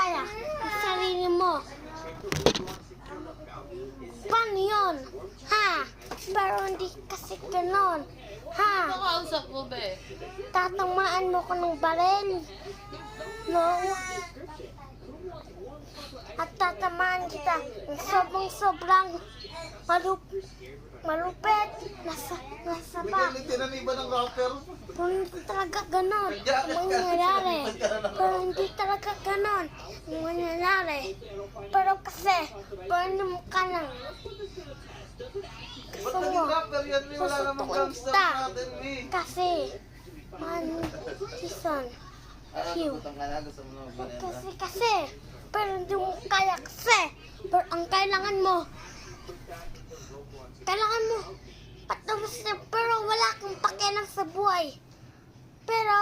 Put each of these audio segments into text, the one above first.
kaya ang sarili mo. Paano yun? Ha? Pero hindi kasi ganon. Ha? Nakausap mo, be. Tatamaan mo ko ng baril. No? At tatamaan kita ng sobrang malupit. Nasa pa. Tinaniba ng rapper. Pero hindi talaga ganon ang mangyayari. Pero hindi talaga ganon ang mangyayari. Pero kasi, burn mo ka lang. Ba't Gusto naging mo? rapper yan? May wala namang gangster Ta. natin, eh. Kasi, season, Q. Kasi, pero hindi mo kaya kasi. Pero ang kailangan mo, patapos na, pero wala kang pakialam sa buhay. Pero,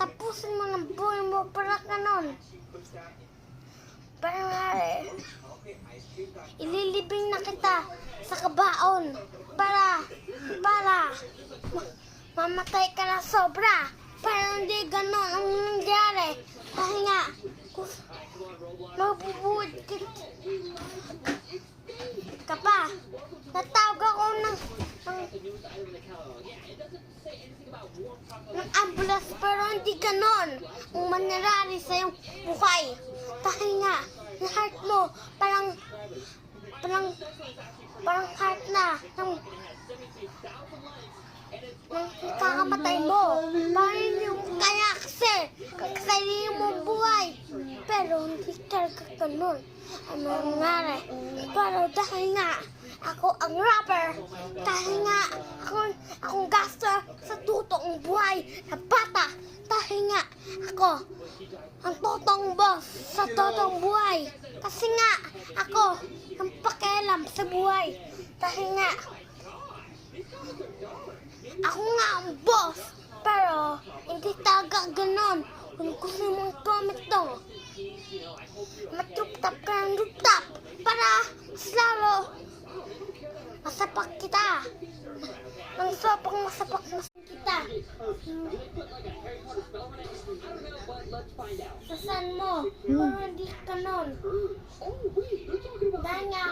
tapusin mo ng buhay mo para ganon. Pero ililibing na kita sa kabaon para mamatay ka na sobra. Pero hindi ganon ang nangyari. Dahil nga, mabubuod ka pa. Natawag ako ng ambulance, pero hindi ganon ang mangyayari sa iyong buhay. Dahil nga, yung heart mo, parang heart na ng kakamatay mo. Parang hindi mo kaya kasi sarili mo buhay. Pero hindi talaga ganon ang nangyari. Pero dahil nga, ako ang rapper. Dahil nga, akong gangster sa totoong buhay na bata. Dahil nga, ako ang totoong boss sa totoong buhay. Kasi nga, ako ang pakialam sa buhay. Dahil nga, ako nga ang boss. Pero, hindi talaga ganon. Kung gusto mong comment to, matrup-tap ka ng rooftop para mas lalo masapak kita. Nang sopang masapak kita. Sasan mo, pero hindi ka nun. Dahil nga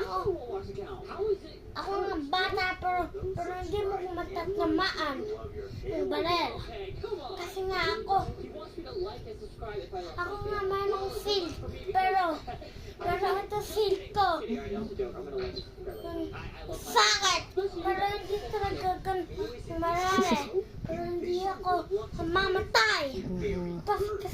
ako nga bata, pero hindi mo matatamaan ng barel. Kasi nga ako nga mayroong seal, pero ito seal ko. Sakit, pero hindi talaga marami. Pero hindi ako mamatay. Kasi